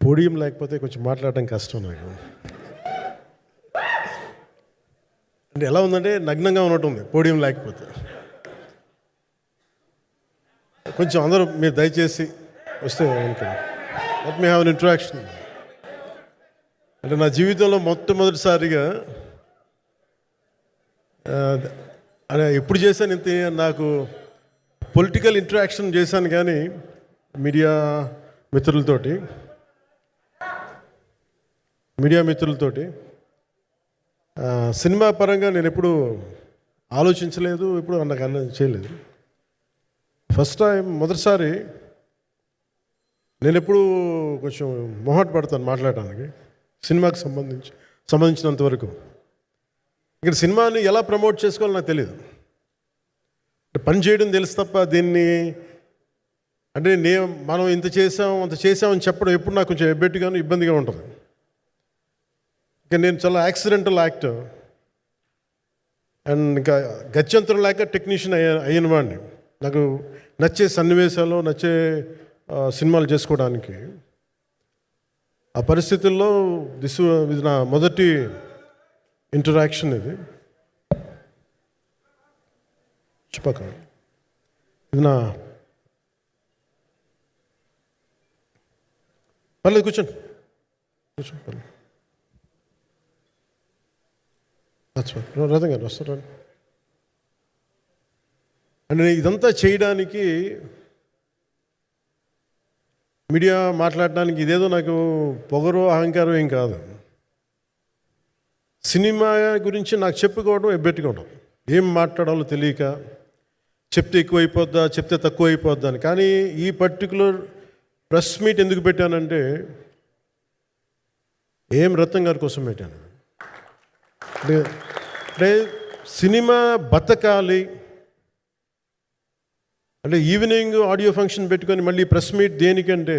Podium లేకపోతే కొంచెం మాట్లాడటం కష్టం నాకు. అంటే ఎలా ఉందంటే నగ్నంగా ఉన్నట్టుంది పోడియం లేకపోతే. కొంచెం అందరూ మీరు దయచేసి వస్తే let me have an interaction. అంటే నా జీవితంలో మొట్టమొదటిసారిగా అదే ఎప్పుడు చేశాను ఇంత, నాకు పొలిటికల్ ఇంటరాక్షన్ చేశాను కానీ మీడియా మిత్రులతోటి సినిమా పరంగా నేను ఎప్పుడు ఆలోచించలేదు, ఎప్పుడు నాకు చేయలేదు. ఫస్ట్ టైం మొదటిసారి నేను ఎప్పుడు కొంచెం మొహాట పడతాను మాట్లాడడానికి సినిమాకి సంబంధించినంత వరకు. ఇక్కడ సినిమాని ఎలా ప్రమోట్ చేసుకోవాలో నాకు తెలియదు. పని చేయడం తెలుసు తప్ప దీన్ని అంటే మనం ఇంత చేసాం అంత చేసామని చెప్పడం ఎప్పుడు నాకు కొంచెం ఎబ్బెట్టుగాను ఇబ్బందిగా ఉంటుంది. ఇంకా నేను చాలా యాక్సిడెంటల్ యాక్టర్ అండ్ ఇంకా గత్యంతరం లేక టెక్నీషియన్ అయిన వాడిని. నాకు నచ్చే సన్నివేశాలు నచ్చే సినిమాలు చేసుకోవడానికి ఆ పరిస్థితుల్లో ఇది నా మొదటి ఇంటరాక్షన్. ఇది చెప్పకండి, ఇది నా పర్లేదు కూర్చోండి పర్లేదు. రథం గారు వస్తారు అంటే ఇదంతా చేయడానికి మీడియా మాట్లాడడానికి ఇదేదో నాకు పొగరు అహంకారం ఏం కాదు. సినిమా గురించి నాకు చెప్పుకోవడం ఎబ్బెట్టుకోవడం, ఏం మాట్లాడాలో తెలియక చెప్తే ఎక్కువైపోద్దా చెప్తే తక్కువ అయిపోద్దా అని. కానీ ఈ పర్టికులర్ ప్రెస్ మీట్ ఎందుకు పెట్టానంటే రత్నం గారి కోసం పెట్టాను. అంటే సినిమా బతకాలి అంటే ఈవినింగ్ ఆడియో ఫంక్షన్ పెట్టుకొని మళ్ళీ ప్రెస్ మీట్ దేనికంటే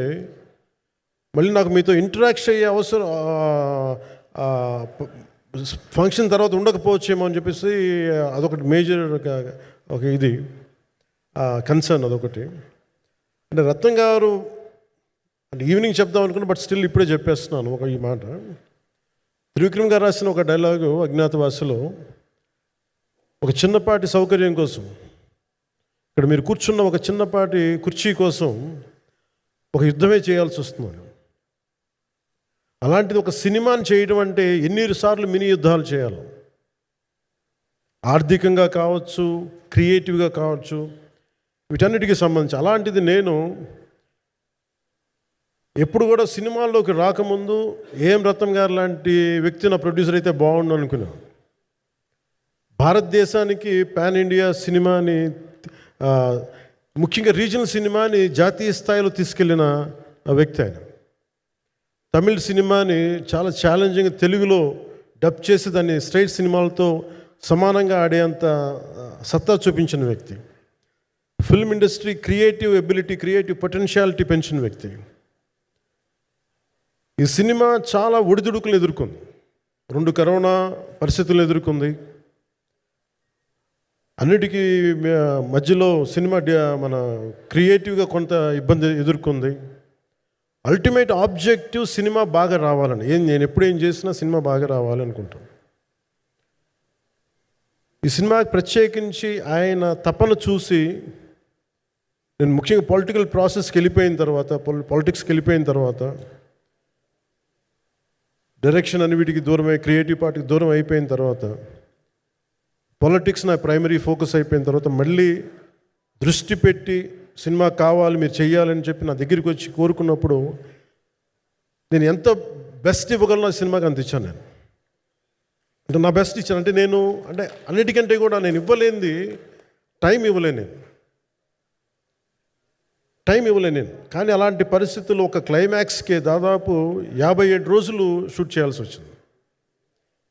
మళ్ళీ నాకు మీతో ఇంటరాక్ట్ అయ్యే అవసరం ఫంక్షన్ తర్వాత ఉండకపోవచ్చేమో అని చెప్పేసి అదొకటి మేజర్ ఒక ఇది కన్సర్న్ అదొకటి. అంటే రత్నం గారు అంటే ఈవినింగ్ చెప్దాం అనుకున్నా, బట్ స్టిల్ ఇప్పుడే చెప్పేస్తున్నాను ఈ మాట. త్రివిక్రమ్ గారు రాసిన ఒక డైలాగు అజ్ఞాతవాసిలో, ఒక చిన్నపాటి సౌకర్యం కోసం ఇక్కడ మీరు కూర్చున్న ఒక చిన్నపాటి కుర్చీ కోసం ఒక యుద్ధమే చేయాల్సి వస్తుంది. అలాంటిది ఒక సినిమాని చేయడం అంటే ఎన్నిసార్లు మినీ యుద్ధాలు చేయాలి, ఆర్థికంగా కావచ్చు క్రియేటివ్గా కావచ్చు వీటన్నిటికీ సంబంధించి. అలాంటిది నేను ఎప్పుడు కూడా సినిమాల్లోకి రాకముందు రత్నం గారు లాంటి వ్యక్తి నా ప్రొడ్యూసర్ అయితే బాగుండు అనుకున్నాను. భారతదేశానికి పాన్ ఇండియా సినిమాని ముఖ్యంగా రీజనల్ సినిమాని జాతీయ స్థాయిలో తీసుకెళ్ళిన వ్యక్తి ఆయన. తమిళ సినిమాని చాలా ఛాలెంజింగ్ తెలుగులో డబ్ చేసి దాన్ని స్ట్రైట్ సినిమాలతో సమానంగా ఆడేంత సత్తా చూపించిన వ్యక్తి. Film industry creative ability creative potentiality పెంచిన వ్యక్తి. ఈ సినిమా చాలా ఒడిదుడుకులు ఎదుర్కొంది, 2 కరోనా పరిస్థితులను ఎదుర్కొంది. అన్నిటికీ మధ్యలో సినిమా మన క్రియేటివ్గా కొంత ఇబ్బంది ఎదుర్కొంది. అల్టిమేట్ ఆబ్జెక్టివ్ సినిమా బాగా రావాలని, నేను ఎప్పుడు ఏం చేసినా సినిమా బాగా రావాలి అనుకుంటాను. ఈ సినిమాకి ప్రత్యేకించి ఆయన తపన చూసి నేను ముఖ్యంగా పొలిటికల్ ప్రాసెస్కి వెళ్ళిపోయిన తర్వాత పాలిటిక్స్కి వెళ్ళిపోయిన తర్వాత డైరెక్షన్ అన్నిటికి దూరమై క్రియేటివ్ పార్టీకి దూరం అయిపోయిన తర్వాత పాలిటిక్స్ నా ప్రైమరీ ఫోకస్ అయిపోయిన తర్వాత మళ్ళీ దృష్టి పెట్టి సినిమా కావాలి మీరు చెయ్యాలని చెప్పి నా దగ్గరికి వచ్చి కోరుకున్నప్పుడు నేను ఎంత బెస్ట్ ఇవ్వగలను ఆ సినిమాకి అంత ఇచ్చాను. నేను అంటే నా బెస్ట్ ఇచ్చాను. అంటే నేను అంటే అన్నిటికంటే కూడా నేను ఇవ్వలేనిది టైం ఇవ్వలేను నేను. కానీ అలాంటి పరిస్థితుల్లో ఒక క్లైమాక్స్కే దాదాపు 57 రోజులు షూట్ చేయాల్సి వచ్చింది.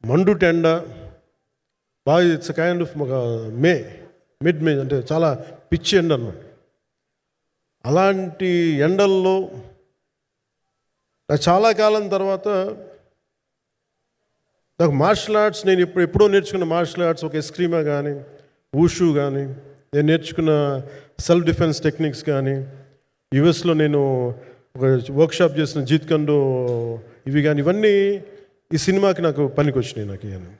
మండు టెండ బాగా ఇట్స్ కైండ్ ఆఫ్ ఒక మిడ్ మే అంటే చాలా పిచ్చి ఎండ అన్నమాట. అలాంటి ఎండల్లో చాలా కాలం తర్వాత నాకు మార్షల్ ఆర్ట్స్ నేను ఎప్పుడో నేర్చుకున్న మార్షల్ ఆర్ట్స్ ఒక ఎస్క్రీమా కానీ ఊషు కానీ నేను నేర్చుకున్న సెల్ఫ్ డిఫెన్స్ టెక్నిక్స్ కానీ యుఎస్లో నేను ఒక వర్క్షాప్ చేసిన జీత్ కండు ఇవి కానీ ఇవన్నీ ఈ సినిమాకి నాకు పనికి వచ్చినాయి. నాకు ఇవన్నీ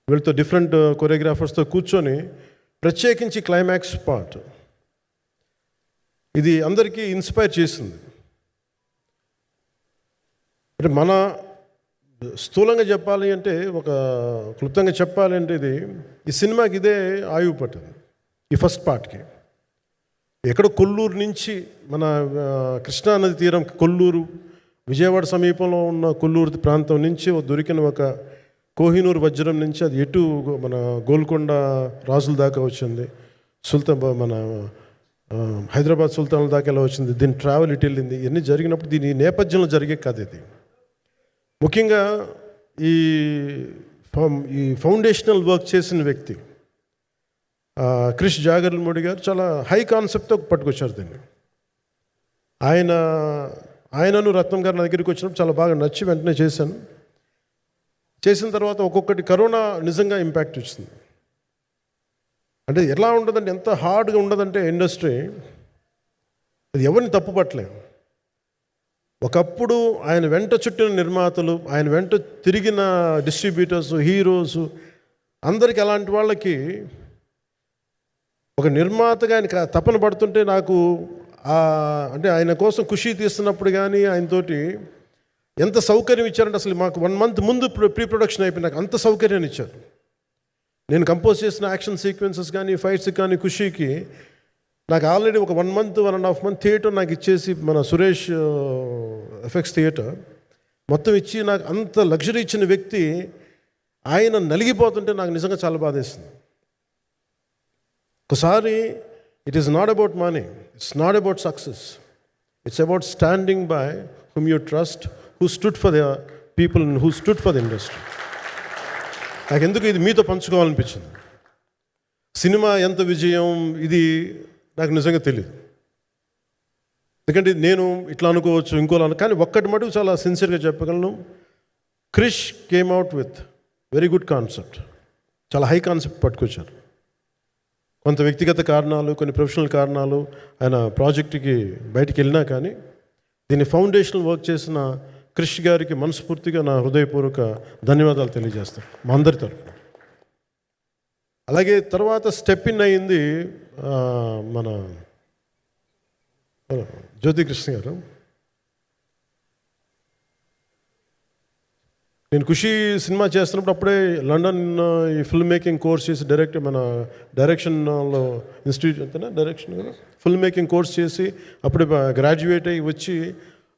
వీళ్ళతో డిఫరెంట్ కొరియోగ్రాఫర్స్తో కూర్చొని ప్రత్యేకించి క్లైమాక్స్ పార్ట్ ఇది అందరికీ ఇన్స్పైర్ చేసింది. అంటే మన స్థూలంగా చెప్పాలి అంటే, ఒక క్లుప్తంగా చెప్పాలి అంటే, ఈ సినిమాకి ఇదే ఆయువు పట్టింది. ఈ ఫస్ట్ పార్ట్కి ఎక్కడో కొల్లూరు నుంచి మన కృష్ణానది తీరం కొల్లూరు, విజయవాడ సమీపంలో ఉన్న కొల్లూరు ప్రాంతం నుంచి దొరికిన ఒక కోహినూరు వజ్రం నుంచి అది ఎటు మన గోల్కొండ రాజుల దాకా వచ్చింది, మన హైదరాబాద్ సుల్తాన్ల దాకా ఎలా వచ్చింది, దీని ట్రావెల్ ఇటు వెళ్ళింది. ఇవన్నీ జరిగినప్పుడు దీని నేపథ్యంలో జరిగే కథ ఇది. ముఖ్యంగా ఈ ఫౌండేషనల్ వర్క్ చేసిన వ్యక్తి క్రిష్ జాగర్లమూడి గారు చాలా హై కాన్సెప్ట్తో పట్టుకొచ్చారు దీన్ని. ఆయనను రత్నం గారు నా దగ్గరికి వచ్చినప్పుడు చాలా బాగా నచ్చి వెంటనే చేశాను. చేసిన తర్వాత ఒక్కొక్కటి కరోనా నిజంగా ఇంపాక్ట్ వచ్చింది. అంటే ఎలా ఉండదంటే, ఎంత హార్డ్గా ఉండదంటే ఇండస్ట్రీ, అది ఎవరిని తప్పు పట్టలేము. ఒకప్పుడు ఆయన వెంట చుట్టిన నిర్మాతలు, ఆయన వెంట తిరిగిన డిస్ట్రిబ్యూటర్స్, హీరోస్ అందరికి అలాంటి వాళ్ళకి ఒక నిర్మాతగా ఆయన తపన పడుతుంటే నాకు అంటే ఆయన కోసం ఖుషి తీస్తున్నప్పుడు కానీ ఆయనతోటి ఎంత సౌకర్యం ఇచ్చారంటే, అసలు మాకు 1 month ముందు ప్రీ ప్రొడక్షన్ అయిపోయి నాకు అంత సౌకర్యాన్ని ఇచ్చారు. నేను కంపోజ్ చేసిన యాక్షన్ సీక్వెన్సెస్ కానీ ఫైట్స్ కానీ ఖుషీకి నాకు ఆల్రెడీ ఒక 1 month 1.5 month థియేటర్ నాకు ఇచ్చేసి, మన సురేష్ ఎఫెక్ట్స్ థియేటర్ మొత్తం ఇచ్చి నాకు అంత లగ్జరీ ఇచ్చిన వ్యక్తి ఆయన నలిగిపోతుంటే నాకు నిజంగా చాలా బాధేస్తుంది. ఒకసారి it is not about money, it's not about success, it's about standing by whom you trust, who stood for the people and who stood for the industry. నాకు ఎందుకు ఇది మీతో పంచుకోవాలనిపించింది. సినిమా ఎంత విజయం ఇది నాకు నిజంగా తెలియదు, ఎందుకంటే నేను ఇట్లా అనుకోవచ్చు ఇంకోలా, కానీ ఒక్కటి మటుకు చాలా సిన్సియర్గా చెప్పగలను. Krish came out with very good concept, చాలా హై కాన్సెప్ట్ పట్టుకొచ్చారు. కొంత వ్యక్తిగత కారణాలు, కొన్ని ప్రొఫెషనల్ కారణాలు ఆయన ప్రాజెక్టుకి బయటికి వెళ్ళినా కానీ దీన్ని ఫౌండేషనల్ వర్క్ చేసిన క్రిష్ గారికి మనస్ఫూర్తిగా నా హృదయపూర్వక ధన్యవాదాలు తెలియజేస్తాను మా అందరి తరఫున. అలాగే తర్వాత స్టెప్ ఇన్ అయ్యింది మన జ్యోతికృష్ణ గారు. నేను ఖుషి సినిమా చేస్తున్నప్పుడు అప్పుడే లండన్ ఈ ఫిల్మ్ మేకింగ్ కోర్స్ చేసి మన డైరెక్షన్లో ఇన్స్టిట్యూట్ అంతేనా డైరెక్షన్ ఫిల్మ్ మేకింగ్ కోర్స్ చేసి అప్పుడే గ్రాడ్యుయేట్ అయ్యి వచ్చి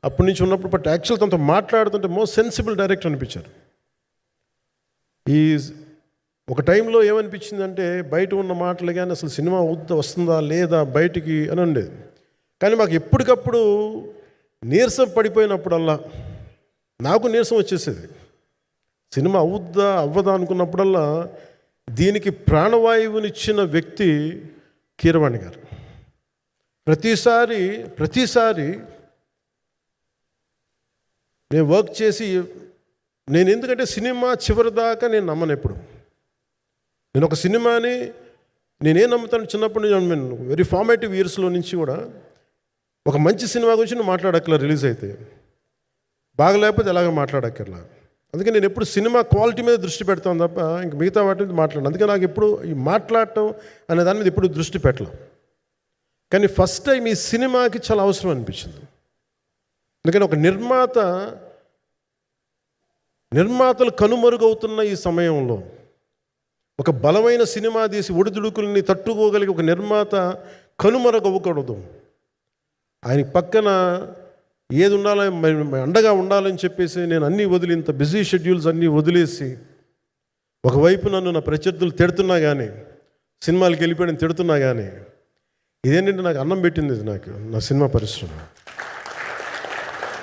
అప్పటి నుంచి ఉన్నప్పుడు బట్ యాక్చువల్ తనతో మాట్లాడుతుంటే మోస్ట్ సెన్సిబుల్ డైరెక్టర్ అనిపించారు. ఒక టైంలో ఏమనిపించిందంటే, బయట ఉన్న మాటలు కానీ అసలు సినిమా వస్తుందా లేదా బయటికి అని ఉండేది. కానీ మాకు ఎప్పటికప్పుడు నీరసం పడిపోయినప్పుడల్లా నాకు నీరసం వచ్చేసేది. సినిమా అవ్వదా అనుకున్నప్పుడల్లా దీనికి ప్రాణవాయువునిచ్చిన వ్యక్తి కీరవాణి గారు. ప్రతిసారి నేను వర్క్ చేసి నేను ఎందుకంటే సినిమా చివరి దాకా నేను నమ్మను. ఎప్పుడు నేను ఒక సినిమాని నేనేం నమ్ముతాను, చిన్నప్పటి నుంచి వెరీ ఫార్మేటివ్ ఇయర్స్లో నుంచి కూడా ఒక మంచి సినిమా గురించి నువ్వు మాట్లాడక్కర్లా, రిలీజ్ అయితే బాగలేకపోతే ఎలాగ మాట్లాడక్కర్లా. అందుకే నేను ఎప్పుడు సినిమా క్వాలిటీ మీద దృష్టి పెడతాను తప్ప ఇంక మిగతా వాటి మీద మాట్లాడను. అందుకే నాకు ఎప్పుడు ఈ మాట్లాడటం అనే దాని మీద ఎప్పుడు దృష్టి పెట్టలేం. కానీ ఫస్ట్ టైం ఈ సినిమాకి చాలా అవసరం అనిపించింది. అందుకని ఒక నిర్మాతలు కనుమరుగవుతున్న ఈ సమయంలో ఒక బలమైన సినిమా తీసి ఒడిదుడుకుల్ని తట్టుకోగలిగి ఒక నిర్మాత కనుమరుగవ్వకూడదు. ఆయన పక్కన ఏది ఉండాలని అండగా ఉండాలని చెప్పేసి నేను అన్నీ వదిలి, ఇంత బిజీ షెడ్యూల్స్ అన్నీ వదిలేసి, ఒకవైపు నన్ను నా ప్రత్యర్థులు తిడుతున్నా కానీ, సినిమాలకు వెళ్ళిపోయిన తిడుతున్నా కానీ, ఇదేంటంటే నాకు అన్నం పెట్టింది ఇది నాకు నా సినిమా పరిశ్రమ.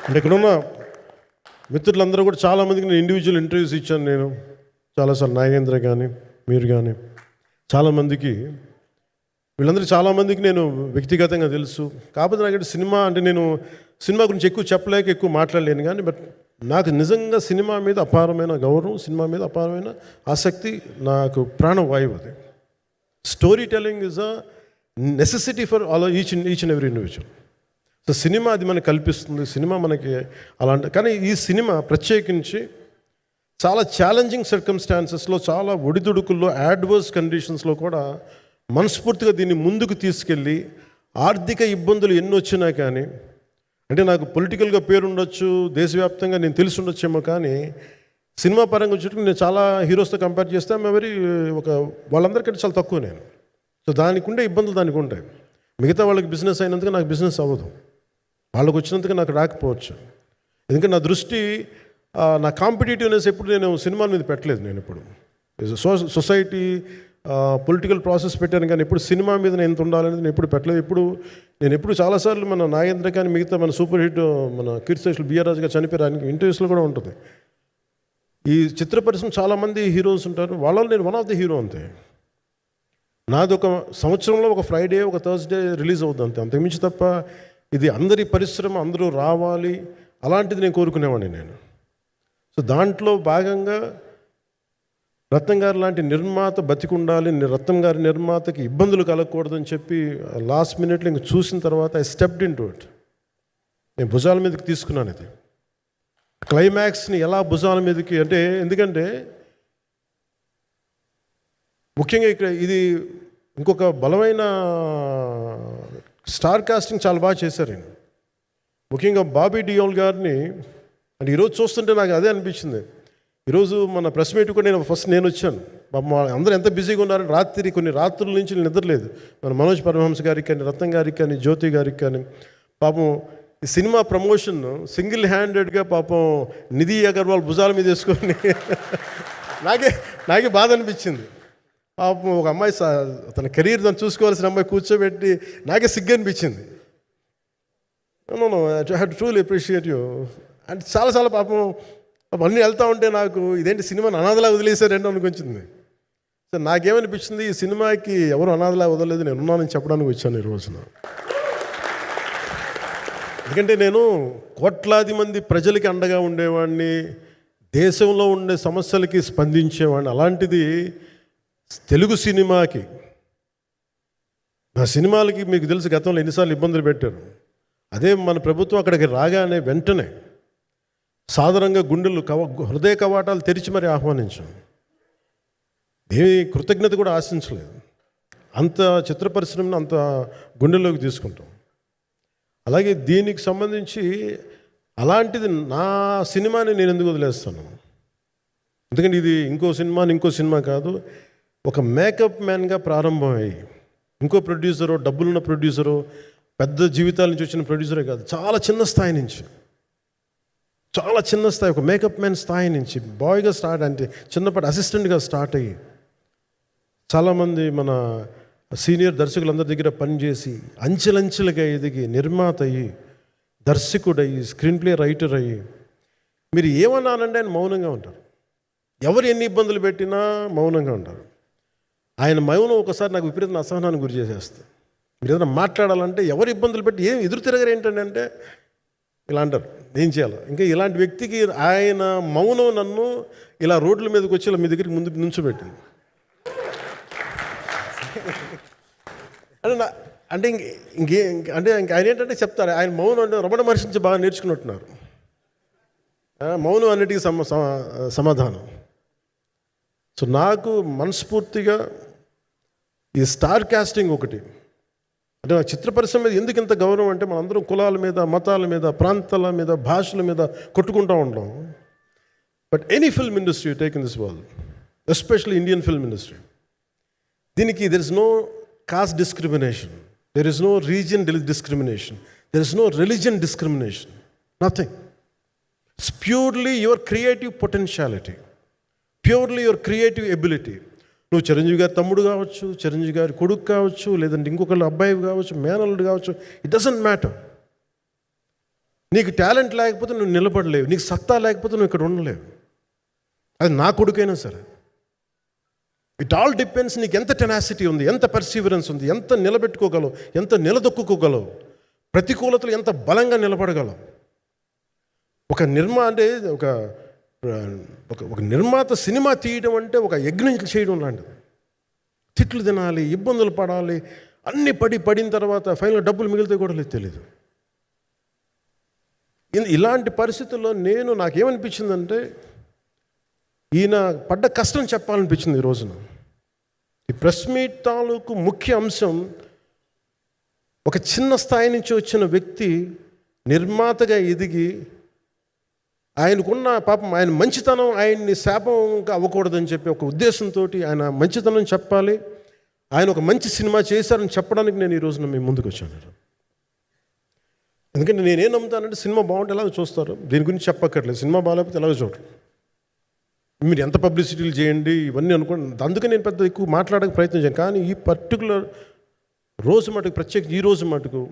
అంటే ఇక్కడున్న మిత్రులందరూ కూడా చాలామందికి నేను ఇండివిజువల్ ఇంటర్వ్యూస్ ఇచ్చాను. నేను చాలాసార్లు నాగేంద్ర కానీ మీరు కానీ చాలామందికి, వీళ్ళందరికీ చాలామందికి నేను వ్యక్తిగతంగా తెలుసు. కాకపోతే నాకు సినిమా అంటే నేను సినిమా గురించి ఎక్కువ చెప్పలేక ఎక్కువ మాట్లాడలేను. కానీ బట్ నాకు నిజంగా సినిమా మీద అపారమైన గౌరవం, సినిమా మీద అపారమైన ఆసక్తి, నాకు ప్రాణవాయువు అది. Story telling is a necessity for all each and every individual. So cinema అది మనకి కల్పిస్తుంది, సినిమా మనకి అలాంటి. కానీ ఈ సినిమా ప్రత్యేకించి చాలా ఛాలెంజింగ్ సర్కమ్స్టాన్సెస్లో, చాలా ఒడిదుడుకుల్లో, యాడ్వర్స్ కండిషన్స్లో కూడా మనస్ఫూర్తిగా దీన్ని ముందుకు తీసుకెళ్ళి, ఆర్థిక ఇబ్బందులు ఎన్ని వచ్చినా కానీ, అంటే నాకు పొలిటికల్గా పేరుండొచ్చు, దేశవ్యాప్తంగా నేను తెలిసి ఉండొచ్చేమో, కానీ సినిమా పరంగా వచ్చేటప్పుడు నేను చాలా హీరోస్తో కంపేర్ చేస్తే వాళ్ళందరికంటే చాలా తక్కువ నేను. సో దానికి ఉండే ఇబ్బందులు దానికి ఉంటాయి. మిగతా వాళ్ళకి బిజినెస్ అయినందుకు నాకు బిజినెస్ అవ్వదు, వాళ్ళకు వచ్చినందుకు నాకు రాకపోవచ్చు. ఎందుకంటే నా దృష్టి, నా కాంపిటేటివ్నెస్ ఎప్పుడు నేను సినిమాల మీద పెట్టలేదు. నేను ఇప్పుడు సొసైటీ పొలిటికల్ ప్రాసెస్ పెట్టాను, కానీ ఎప్పుడు సినిమా మీద నేను ఎంత ఉండాలనేది నేను ఎప్పుడు పెట్టలేదు. నేను ఎప్పుడు చాలాసార్లు మన నాగేంద్ర కానీ మిగతా మన సూపర్ హిట్ మన కీర్తిశేషులు బిఆర్ రాజు గారు చనిపోయారు, ఇంటర్వ్యూస్లో కూడా ఉంటుంది. ఈ చిత్ర పరిశ్రమ చాలామంది హీరోస్ ఉంటారు, వాళ్ళలో నేను వన్ ఆఫ్ ది హీరో అంతే. నాది ఒక సంవత్సరంలో ఒక ఫ్రైడే, ఒక థర్స్డే రిలీజ్ అవుతుంది అంతే, అంతకుమించి తప్ప ఇది అందరి పరిశ్రమ, అందరూ రావాలి అలాంటిది నేను కోరుకునేవాడిని నేను. సో దాంట్లో భాగంగా రత్నం గారు లాంటి నిర్మాత బతికుండాలి, రత్నం గారి నిర్మాతకి ఇబ్బందులు కలగకూడదని చెప్పి లాస్ట్ మినిట్లో ఇంక చూసిన తర్వాత I stepped in to it. నేను భుజాల మీదకి తీసుకున్నాను ఇది. క్లైమాక్స్ని ఎలా భుజాల మీదకి అంటే, ఎందుకంటే ముఖ్యంగా ఇక్కడ ఇది ఇంకొక బలమైన స్టార్ కాస్టింగ్ చాలా బాగా చేశారు ఆయన. ముఖ్యంగా బాబీ డియోల్ గారిని అంటే ఈరోజు చూస్తుంటే నాకు అదే అనిపించింది. ఈరోజు మన ప్రెస్ మీట్ కూడా నేను వచ్చాను. అందరూ ఎంత బిజీగా ఉన్నారని కొన్ని రాత్రుల నుంచి నిద్రలేదు. మన మనోజ్ పరమహంస గారికి కానీ, రత్నం గారికి కానీ, జ్యోతి గారికి కానీ. పాపం ఈ సినిమా ప్రమోషన్ సింగిల్ హ్యాండెడ్గా పాపం నిధి అగర్వాల్ భుజాల మీద వేసుకొని నాకే బాధ అనిపించింది. పాపం ఒక అమ్మాయి తన కెరీర్ తను చూసుకోవాల్సిన అమ్మాయి కూర్చోబెట్టి నాకే సిగ్గు అనిపించింది. I have to truly appreciate you. అంటే చాలా పాపం అన్నీ వెళ్తూ ఉంటే నాకు ఇదేంటి సినిమాని అనాథలా వదిలేశారంటే అనిపించింది. సో నాకేమనిపించింది, ఈ సినిమాకి ఎవరు అనాథలా వదలలేదు, నేను ఉన్నానని చెప్పడానికి వచ్చాను ఈ రోజున. ఎందుకంటే నేను కోట్లాది మంది ప్రజలకి అండగా ఉండేవాడిని, దేశంలో ఉండే సమస్యలకి స్పందించేవాడిని. అలాంటిది తెలుగు సినిమాకి, నా సినిమాలకి మీకు తెలుసు గతంలో ఎన్నిసార్లు ఇబ్బందులు పెట్టారు. అదే మన ప్రభుత్వం అక్కడికి రాగానే వెంటనే సాధారణంగా హృదయ కవాటాలు తెరిచి మరి ఆహ్వానించాం. దేని కృతజ్ఞత కూడా ఆశించలేదు. అంత చిత్ర పరిశ్రమను అంత గుండెల్లోకి తీసుకుంటాం. అలాగే దీనికి సంబంధించి అలాంటిది నా సినిమాని నేను ఎందుకు వదిలేస్తాను? ఎందుకంటే ఇది ఇంకో సినిమా కాదు. ఒక మేకప్ మ్యాన్గా ప్రారంభమయ్యి ఇంకో ప్రొడ్యూసరు, డబ్బులున్న ప్రొడ్యూసరు, పెద్ద జీవితాల నుంచి వచ్చిన ప్రొడ్యూసరే కాదు, చాలా చిన్న స్థాయి నుంచి, ఒక మేకప్ మ్యాన్ స్థాయి నుంచి బాయ్గా స్టార్ట్, అంటే చిన్నపాటి అసిస్టెంట్గా స్టార్ట్ అయ్యి చాలామంది మన సీనియర్ దర్శకులందరి దగ్గర పనిచేసి అంచెలంచెలుగా ఎదిగి నిర్మాత అయ్యి, దర్శకుడయ్యి, స్క్రీన్ ప్లే రైటర్ అయ్యి, మీరు ఏమన్నానంటే ఆయన మౌనంగా ఉంటారు. ఎవరు ఎన్ని ఇబ్బందులు పెట్టినా మౌనంగా ఉంటారు. ఆయన మౌనం ఒకసారి నాకు విపరీతమైన అసహనానికి గురి చేసేస్తుంది. మీరు ఏదైనా మాట్లాడాలంటే ఎవరు ఇబ్బందులు పెట్టి ఏం ఎదురు తిరగరు ఏంటంటే ఇలా అంటారు, ఏం చేయాలి. ఇంకా ఇలాంటి వ్యక్తికి ఆయన మౌనం నన్ను ఇలా రోడ్ల మీదకి వచ్చి ఇలా మీ దగ్గరికి ముందు నుంచోబెట్టింది. అంటే ఆయన ఏంటంటే చెప్తారు, ఆయన మౌనం అంటే రమణ మహర్షి నుంచి బాగా నేర్చుకున్నట్టున్నారు. మౌనం అన్నిటికీ సమాధానం. సో నాకు మనస్ఫూర్తిగా ఈ స్టార్ కాస్టింగ్ ఒకటి, అంటే నా చిత్ర పరిశ్రమ మీద ఎందుకు ఇంత గౌరవం అంటే, మనందరం కులాల మీద, మతాల మీద, ప్రాంతాల మీద, భాషల మీద కొట్టుకుంటూ ఉంటాం. But any film industry take in this world, especially Indian film industry, దీనికి there is no caste discrimination, there is no region discrimination, there is no religion discrimination, nothing. It's purely your creative potentiality, purely your creative ability. నువ్వు చిరంజీవి గారి తమ్ముడు కావచ్చు, చిరంజీవి గారి కొడుకు కావచ్చు, లేదంటే ఇంకొకళ్ళు అబ్బాయి కావచ్చు, మేనల్లుడు కావచ్చు, ఇట్ డజంట్ మ్యాటర్. నీకు టాలెంట్ లేకపోతే నువ్వు నిలబడలేవు, నీకు సత్తా లేకపోతే నువ్వు ఇక్కడ ఉండలేవు. అది నా కొడుకైనా సరే. ఇట్ ఆల్ డిపెండ్స్ నీకు ఎంత టెనాసిటీ ఉంది, ఎంత పర్సీవరెన్స్ ఉంది, ఎంత నిలబెట్టుకోగలవు, ఎంత నిలదొక్కుకోగలవు, ప్రతికూలతలు ఎంత బలంగా నిలబడగలవు. ఒక నిర్మాత సినిమా తీయడం అంటే ఒక యజ్ఞం చేయడం లాంటిది. తిట్లు తినాలి, ఇబ్బందులు పడాలి, అన్నీ పడిన తర్వాత ఫైనల్ డబ్బులు మిగిలితే కూడా లేదు తెలియదు. ఇలాంటి పరిస్థితుల్లో నాకేమనిపించిందంటే ఈయన పడ్డ కష్టం చెప్పాలనిపించింది ఈ రోజున. ఈ ప్రెస్ మీట్ తాలూకు ముఖ్య అంశం, ఒక చిన్న స్థాయి నుంచి వచ్చిన వ్యక్తి నిర్మాతగా ఎదిగి ఆయనకున్న పాపం ఆయన మంచితనం ఆయన్ని శాపంగా అవ్వకూడదని చెప్పి ఒక ఉద్దేశంతో ఆయన మంచితనం చెప్పాలి, ఆయన ఒక మంచి సినిమా చేశారని చెప్పడానికి నేను ఈ రోజున మీ ముందుకు వచ్చాను. ఎందుకంటే నేనేం నమ్ముతానంటే సినిమా బాగుంటే ఎలాగో చూస్తారు, దీని గురించి చెప్పక్కర్లేదు. సినిమా బాగాలేకపోతే ఎలాగో చూడరు, మీరు ఎంత పబ్లిసిటీలు చేయండి ఇవన్నీ అనుకోండి. అందుకే నేను పెద్ద ఎక్కువ మాట్లాడక ప్రయత్నం చేయను. కానీ ఈ పర్టికులర్ రోజు మటుకు, ప్రత్యేక ఈ రోజు మటుకు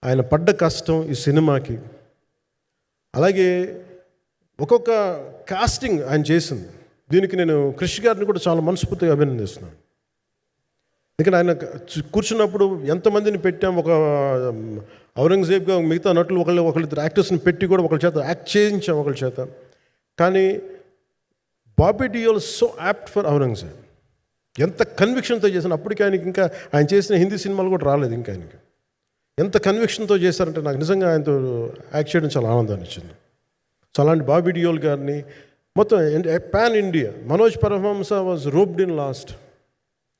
ఆయన పడ్డ కష్టం ఈ సినిమాకి, అలాగే ఒక్కొక్క కాస్టింగ్ ఆయన చేసింది, దీనికి నేను క్రిష్ గారిని కూడా చాలా మనస్ఫూర్తిగా అభినందిస్తున్నాను. ఎందుకంటే ఆయన కూర్చున్నప్పుడు ఎంతమందిని పెట్టాం, ఒక ఔరంగజేబ్గా మిగతా నటులు ఒకళ్ళిద్దరు యాక్టర్స్ని పెట్టి కూడా ఒకళ్ళ చేత యాక్ట్ చేయించాం ఒకళ్ళ చేత. కానీ Bobby Deol so apt for Aurangzeb, ఎంత కన్విక్షన్తో చేశాను. అప్పటికి ఆయనకి ఇంకా ఆయన చేసిన హిందీ సినిమాలు కూడా రాలేదు ఇంకా ఆయనకి. ఎంత కన్విక్షన్తో చేశారంటే నాకు నిజంగా ఆయనతో యాక్ట్ చేయడం చాలా ఆనందాన్ని ఇచ్చింది. సో అలాంటి బాబీ డియోల్ గారిని మొత్తం pan India, Manoj Paramahamsa was roped in last.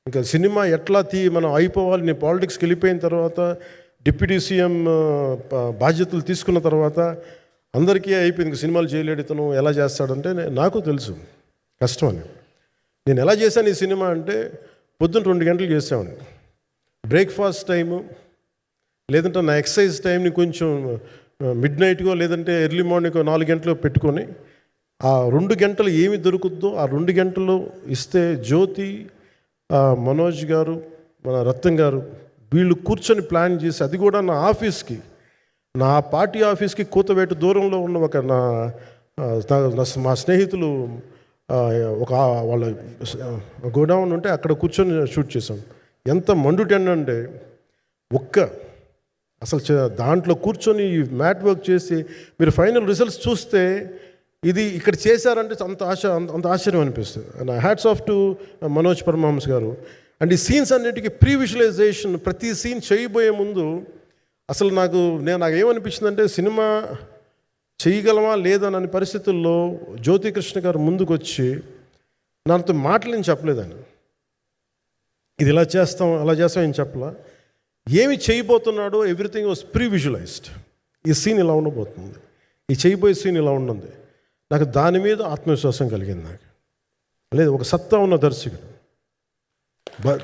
ఇంకా సినిమా ఎట్లా మనం అయిపోవాలి, నేను పాలిటిక్స్కి వెళ్ళిపోయిన తర్వాత డిప్యూటీ సీఎం బాధ్యతలు తీసుకున్న తర్వాత అందరికీ అయిపోయింది, ఇంకా సినిమాలు చేయలేడు ఇతను, ఎలా చేస్తాడంటే నాకు తెలుసు కష్టం అని. నేను ఎలా చేశాను ఈ సినిమా అంటే, పొద్దున్న 2 గంటలు చేసామని, బ్రేక్ఫాస్ట్ టైము లేదంటే నా ఎక్సర్సైజ్ టైంని కొంచెం మిడ్ నైట్గో లేదంటే ఎర్లీ మార్నింగ్ 4 గంటలు పెట్టుకొని ఆ 2 గంటలు ఏమి దొరుకుద్దో ఆ 2 గంటలు ఇస్తే జ్యోతి, మనోజ్ గారు, మన రత్నం గారు వీళ్ళు కూర్చొని ప్లాన్ చేసి, అది కూడా నా ఆఫీస్కి, నా పార్టీ ఆఫీస్కి కూతవేటు దూరంలో ఉన్న ఒక మా స్నేహితులు ఒక వాళ్ళ గోడౌన్ ఉంటే అక్కడ కూర్చొని షూట్ చేసాం. ఎంత మండుటెండ అంటే అసలు దాంట్లో కూర్చొని మ్యాట్ వర్క్ చేసి మీరు ఫైనల్ రిజల్ట్స్ చూస్తే ఇది ఇక్కడ చేశారంటే అంత ఆశ్చర్యం అనిపిస్తుంది. Hats off to Manoj Paramahamsa garu. And ఈ సీన్స్ అన్నిటికీ ప్రీ విజువలైజేషన్, ప్రతి సీన్ చేయబోయే ముందు అసలు నాకు ఏమనిపించిందంటే సినిమా చేయగలమా లేదనని పరిస్థితుల్లో జ్యోతికృష్ణ గారు ముందుకు వచ్చి నాతో మాటలు ఏం చెప్పలేదని, ఇది ఇలా చేస్తాం అలా చేస్తాం ఏం చెప్పలా, ఏమి చేయబోతున్నాడో ఎవ్రీథింగ్ వాజ్ ప్రీ విజువలైజ్డ్. ఈ సీన్ ఇలా ఉండబోతుంది, ఈ చేయబోయే సీన్ ఇలా ఉన్నది. నాకు దాని మీద ఆత్మవిశ్వాసం కలిగింది. నాకు లేదు, ఒక సత్తా ఉన్న దర్శకుడు,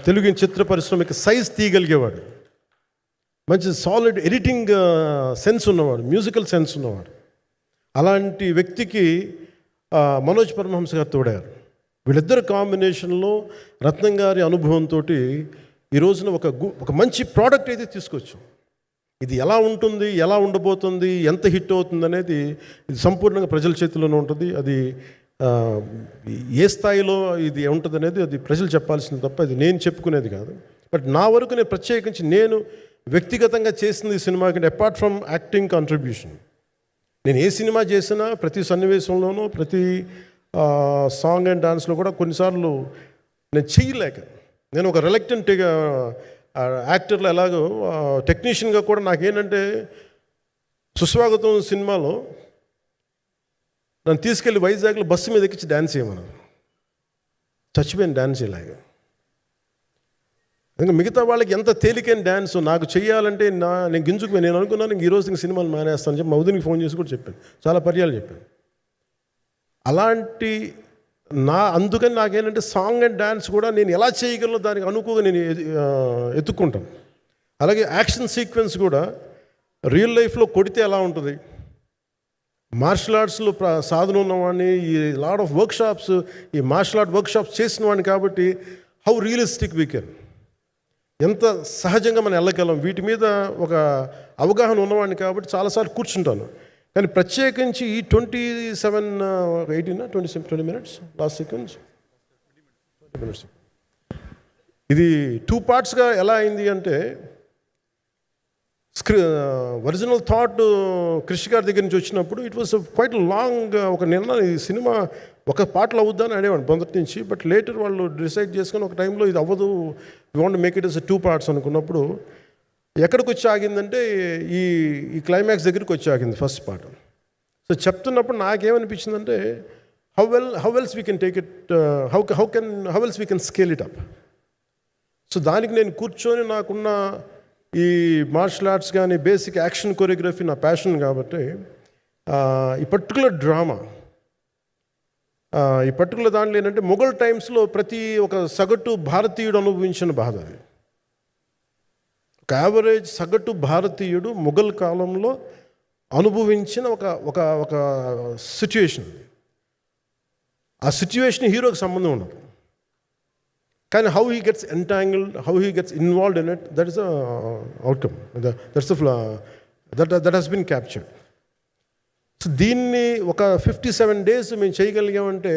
తెలుగు చిత్ర పరిశ్రమకి సైజ్ తీయగలిగేవాడు, మంచి సాలిడ్ ఎడిటింగ్ సెన్స్ ఉన్నవాడు, మ్యూజికల్ సెన్స్ ఉన్నవాడు. అలాంటి వ్యక్తికి మనోజ్ పరమహంస గారు తోడారు. వీళ్ళిద్దరు కాంబినేషన్లో రత్నం గారి అనుభవంతో ఈ రోజున ఒక మంచి ప్రోడక్ట్ అయితే తీసుకొచ్చాం. ఇది ఎలా ఉంటుంది, ఎలా ఉండబోతుంది, ఎంత హిట్ అవుతుంది అనేది ఇది సంపూర్ణంగా ప్రజల చేతిలోనే ఉంటుంది. అది ఏ స్థాయిలో ఇది ఉంటుంది అనేది అది ప్రజలు చెప్పాల్సింది తప్ప ఇది నేను చెప్పుకునేది కాదు. బట్ నా వరకు నేను ప్రత్యేకించి నేను వ్యక్తిగతంగా చేసింది ఈ సినిమాకి, అపార్ట్ ఫ్రమ్ యాక్టింగ్ కాంట్రిబ్యూషన్, నేను ఏ సినిమా చేసినా ప్రతి సన్నివేశంలోనూ ప్రతి సాంగ్ అండ్ డాన్స్లో కూడా కొన్నిసార్లు నేను చేయలేక, నేను ఒక రిలక్టెంట్ యాక్టర్లో ఎలాగో టెక్నీషియన్గా కూడా నాకేంటంటే, సుస్వాగతం సినిమాలో నన్ను తీసుకెళ్ళి వైజాగ్లో బస్సు మీద ఎక్కించి డ్యాన్స్ చేయమన్నారు. చచ్చిపోయిన డ్యాన్స్ ఇలాగా. ఇంకా మిగతా వాళ్ళకి ఎంత తేలికైన డ్యాన్స్ నాకు చేయాలంటే నేను గింజుకుపోయి నేను అనుకున్నాను ఇంక ఈరోజు ఇంక సినిమాలు మానేస్తాను చెప్పి మా వదినికి ఫోన్ చేసి కూడా చెప్పాను, చాలా పర్యాలు చెప్పాను. అలాంటి అందుకని నాకేంటంటే సాంగ్ అండ్ డ్యాన్స్ కూడా నేను ఎలా చేయగలను దానికి అనుకోగా నేను ఎత్తుక్కుంటాను. అలాగే యాక్షన్ సీక్వెన్స్ కూడా రియల్ లైఫ్లో కొడితే ఎలా ఉంటుంది, మార్షల్ ఆర్ట్స్లో సాధన ఉన్నవాడిని, ఈ లాట్ ఆఫ్ వర్క్షాప్స్, ఈ మార్షల్ ఆర్ట్ వర్క్షాప్స్ చేసిన వాడిని కాబట్టి హౌ రియలిస్టిక్ వీ కెన్, ఎంత సహజంగా మనం వెళ్ళగలం, వీటి మీద ఒక అవగాహన ఉన్నవాడిని కాబట్టి చాలాసార్లు కూర్చుంటాను. కానీ ప్రత్యేకించి ఈ 20 minutes లాస్ట్ సీక్వెన్స్ 20 minutes ఇది 2 partsగా ఎలా అయింది అంటే, ఒరిజినల్ థాట్ క్రిష్ గారి దగ్గర నుంచి వచ్చినప్పుడు ఇట్ వాస్ క్వైట్ లాంగ్. ఒక ఈ సినిమా ఒక పార్ట్లో అవుద్దా అని అడేవాడు మొదటి నుంచి. బట్ లేటర్ వాళ్ళు డిసైడ్ చేసుకొని ఒక టైంలో ఇది అవ్వదు, we want make it as 2 parts అనుకున్నప్పుడు ఎక్కడికి వచ్చి ఆగిందంటే ఈ క్లైమాక్స్ దగ్గరికి వచ్చి ఆగింది ఫస్ట్ పార్ట్. సో చెప్తున్నప్పుడు నాకేమనిపించిందంటే how else we can take it, how else we can scale it up. So దానికి నేను కూర్చొని నాకున్న ఈ మార్షల్ ఆర్ట్స్ కానీ బేసిక్ యాక్షన్ కొరియోగ్రఫీ నా ప్యాషన్ కాబట్టి ఈ పర్టికులర్ డ్రామా, ఈ పర్టికులర్ దాంట్లో ఏంటంటే మొఘల్ టైమ్స్లో ప్రతి ఒక సగటు భారతీయుడు అనుభవించిన బాధ అది. ఒక యావరేజ్ సగటు భారతీయుడు మొఘల్ కాలంలో అనుభవించిన ఒక ఒక ఒక సిచ్యువేషన్. ఆ సిచ్యువేషన్ హీరోకి సంబంధం ఉండదు, కానీ how he gets entangled, how he gets involved in it, that is outcome, that has been captured. So దీన్ని ఒక 57 days మేము చేయగలిగామంటే,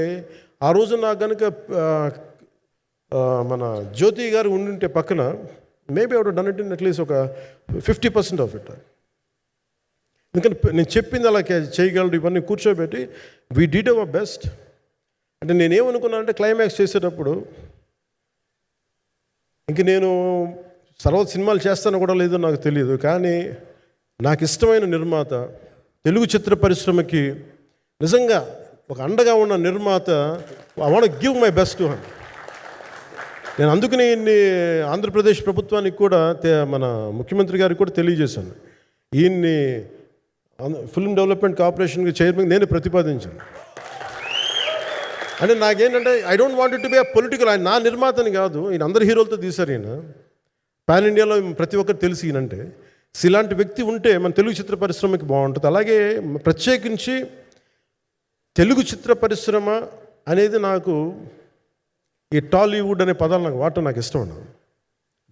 ఆ రోజు నాకు కనుక మన జ్యోతి గారు ఉండింటే పక్కన, maybe out done it in at least ఒక 50% ఆఫ్ ఇట్. ఎందుకంటే నేను చెప్పింది అలా చేయగలరు ఇవన్నీ కూర్చోబెట్టి వీ డిడ్ అవర్ బెస్ట్. అంటే నేనేమనుకున్నానంటే క్లైమాక్స్ చేసేటప్పుడు ఇంక నేను తర్వాత సినిమాలు చేస్తానో కూడా లేదో నాకు తెలియదు, కానీ నాకు ఇష్టమైన నిర్మాత, తెలుగు చిత్ర పరిశ్రమకి నిజంగా ఒక అండగా ఉన్న నిర్మాత, I want give my best to him. నేను అందుకని ఆంధ్రప్రదేశ్ ప్రభుత్వానికి కూడా మన ముఖ్యమంత్రి గారికి కూడా తెలియజేశాను, ఈయన్ని ఫిల్మ్ డెవలప్మెంట్ కార్పొరేషన్కి చైర్మన్ నేనే ప్రతిపాదించాను. అంటే నాకేంటంటే I don't want it to be a political, ఆయన నా నిర్మాతని కాదు, ఈయన అందరు హీరోలతో తీశారు, ఈయన పాన్ ఇండియాలో ప్రతి ఒక్కరు తెలిసి ఈయనంటే. ఇలాంటి వ్యక్తి ఉంటే మన తెలుగు చిత్ర పరిశ్రమకి బాగుంటుంది. అలాగే ప్రత్యేకించి తెలుగు చిత్ర పరిశ్రమ అనేది నాకు ఈ టాలీవుడ్ అనే పదాలు నాకు వాడటం నాకు ఇష్టం ఉండదు.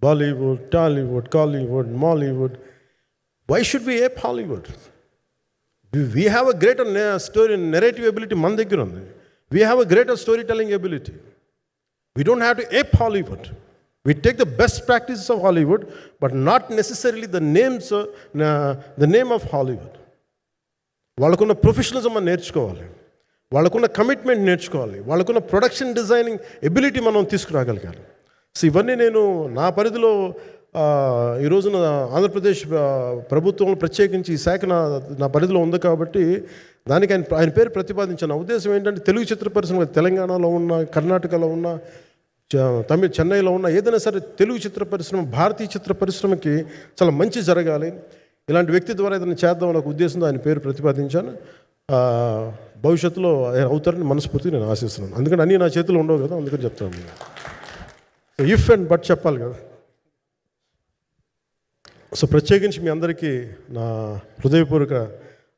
Bollywood, Tollywood, Kollywood, Mollywood, why should we ape Hollywood? We have a greater story narrative ability మన దగ్గర ఉంది. We have a greater story telling ability. We don't have to ape Hollywood. We take the best practices of Hollywood, but not necessarily the name of Hollywood. వాళ్ళకున్న professionalism మనం నేర్చుకోవాలి, వాళ్ళకున్న commitment నేర్చుకోవాలి, వాళ్ళకున్న production designing ability మనం తీసుకురాగలగాలి. So ఇవన్నీ నేను నా పరిధిలో ఈ రోజున ఆంధ్రప్రదేశ్ ప్రభుత్వంలో ప్రత్యేకించి ఈ శాఖ నా పరిధిలో ఉంది కాబట్టి దానికి ఆయన పేరు ప్రతిపాదించాను. ఉద్దేశం ఏంటంటే తెలుగు చిత్ర పరిశ్రమ తెలంగాణలో ఉన్న, కర్ణాటకలో ఉన్న, చెన్నైలో ఉన్న ఏదైనా సరే తెలుగు చిత్ర పరిశ్రమ, భారతీయ చిత్ర పరిశ్రమకి చాలా మంచి జరగాలి, ఇలాంటి వ్యక్తి ద్వారా ఏదైనా చేద్దాం ఒక ఉద్దేశంతో ఆయన పేరు ప్రతిపాదించాను. భవిష్యత్తులో ఆయన అవుతారని మనస్ఫూర్తిగా నేను ఆశిస్తున్నాను. అందుకని అన్నీ నా చేతిలో ఉండవు కదా, అందుకని చెప్తాను. ఇఫ్ అండ్ బట్ చెప్పాలి కదా. సో ప్రత్యేకించి మీ అందరికీ నా హృదయపూర్వక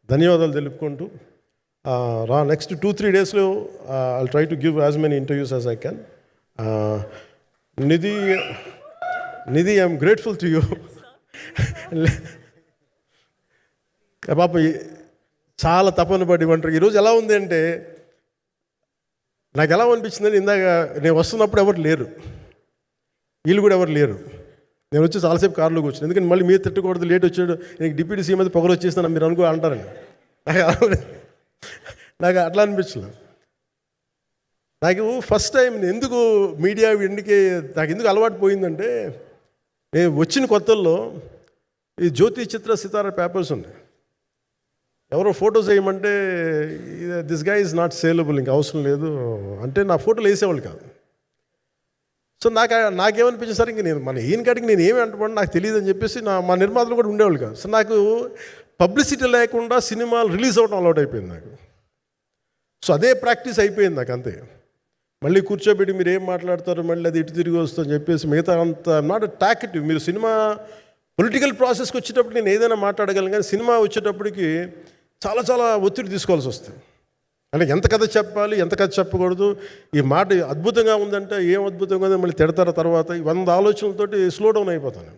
ధన్యవాదాలు తెలుపుకుంటూ నెక్స్ట్ 2-3 daysలో I'll try to give as many interviews as I can. Nidhi, I'm grateful to you. పాప చాలా తపన పడి ఉంటారు. ఈరోజు ఎలా ఉంది అంటే నాకు ఎలా అనిపించిందని, ఇందాక నేను వస్తున్నప్పుడు ఎవరు లేరు, వీళ్ళు కూడా ఎవరు లేరు. నేను వచ్చి చాలాసేపు కారులో కూర్చున్నాను, ఎందుకంటే మళ్ళీ మీరు తిట్టకూడదు, లేట్ వచ్చాడు, నీకు డిప్యూటీ సీఎం అయితే పొగరు వచ్చేస్తాను మీరు అనుకో అంటారండి. నాకు అట్లా అనిపించలేదు. నాకు ఫస్ట్ టైం ఎందుకు మీడియా నాకు ఎందుకు అలవాటు పోయిందంటే, నేను వచ్చిన కొత్తల్లో ఈ జ్యోతి చిత్ర సితార పేపర్స్ ఉన్నాయి, ఎవరో ఫోటోస్ వేయమంటే దిస్ గా ఈజ్ నాట్ సేలబుల్, ఇంకా అవసరం లేదు అంటే నా ఫోటోలు వేసేవాళ్ళు కాదు. సో నాకేమనిపించింది సార్, ఇంక నేను మన ఈయన కాడికి నేను ఏమి అంటున్నాను నాకు తెలియదు అని చెప్పేసి మా నిర్మాతలు కూడా ఉండేవాళ్ళు కాదు. సో నాకు పబ్లిసిటీ లేకుండా సినిమాలు రిలీజ్ అవ్వడం అలవాటు అయిపోయింది నాకు. సో అదే ప్రాక్టీస్ అయిపోయింది నాకు, అంతే. మళ్ళీ కూర్చోబెట్టి మీరు ఏం మాట్లాడతారు, మళ్ళీ అది ఇటు తిరిగి వస్తుందని చెప్పేసి మిగతా అంత నాట్ టాకెటివ్. మీరు సినిమా పొలిటికల్ ప్రాసెస్కి వచ్చేటప్పుడు నేను ఏదైనా మాట్లాడగలను, కానీ సినిమా వచ్చేటప్పటికి చాలా చాలా ఒత్తిడి తీసుకోవాల్సి వస్తుంది. అంటే ఎంత కథ చెప్పాలి, ఎంత కథ చెప్పకూడదు, ఈ మాట అద్భుతంగా ఉందంటే ఏం అద్భుతంగా ఉందని మళ్ళీ తిడతారు, తర్వాత 100 ఆలోచనలతోటి స్లో డౌన్ అయిపోతాను.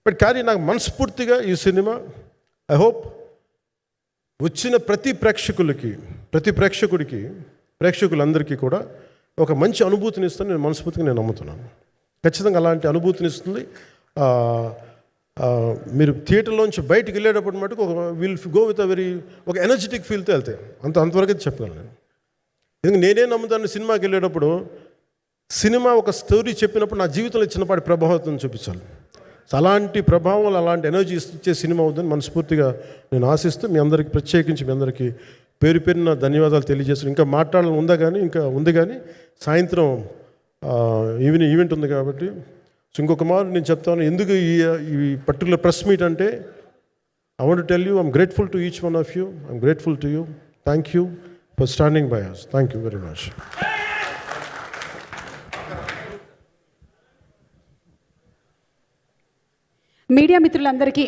బట్ కానీ నాకు మనస్ఫూర్తిగా ఈ సినిమా ఐ హోప్ వచ్చిన ప్రతి ప్రేక్షకులందరికీ కూడా ఒక మంచి అనుభూతిని ఇస్తుందని నేను మనస్ఫూర్తిగా నమ్ముతున్నాను. ఖచ్చితంగా అలాంటి అనుభూతిని ఇస్తుంది. మీరు థియేటర్లోంచి బయటికి వెళ్ళేటప్పుడు మటుకు విల్ గో విత్ ఒక ఎనర్జెటిక్ ఫీల్తో వెళ్తాయి, అంతవరకు చెప్పగలను నేను. ఎందుకంటే నేనే నమ్ముతాను, సినిమాకి వెళ్ళేటప్పుడు సినిమా ఒక స్టోరీ చెప్పినప్పుడు నా జీవితంలో చిన్నపాటి ప్రభావితం చూపించాలి. అలాంటి ప్రభావం, అలాంటి ఎనర్జీ ఇచ్చే సినిమా అవుతుందని మనస్ఫూర్తిగా నేను ఆశిస్తూ మీ అందరికీ ప్రత్యేకించి మీ అందరికీ పేరు పేరున ధన్యవాదాలు తెలియజేస్తున్నాను. ఇంకా మాట్లాడాలని ఉంది కానీ సాయంత్రం ఈవెంట్ ఉంది కాబట్టి ఇంకొక మారు నేను చెప్తాను ఎందుకు ఈ పర్టికులర్ ప్రెస్ మీట్ అంటే I want to tell you, I'm grateful to each one of you. I'm grateful to you. Thank you for standing by us. Thank you very much. Media మిత్రులందరికీ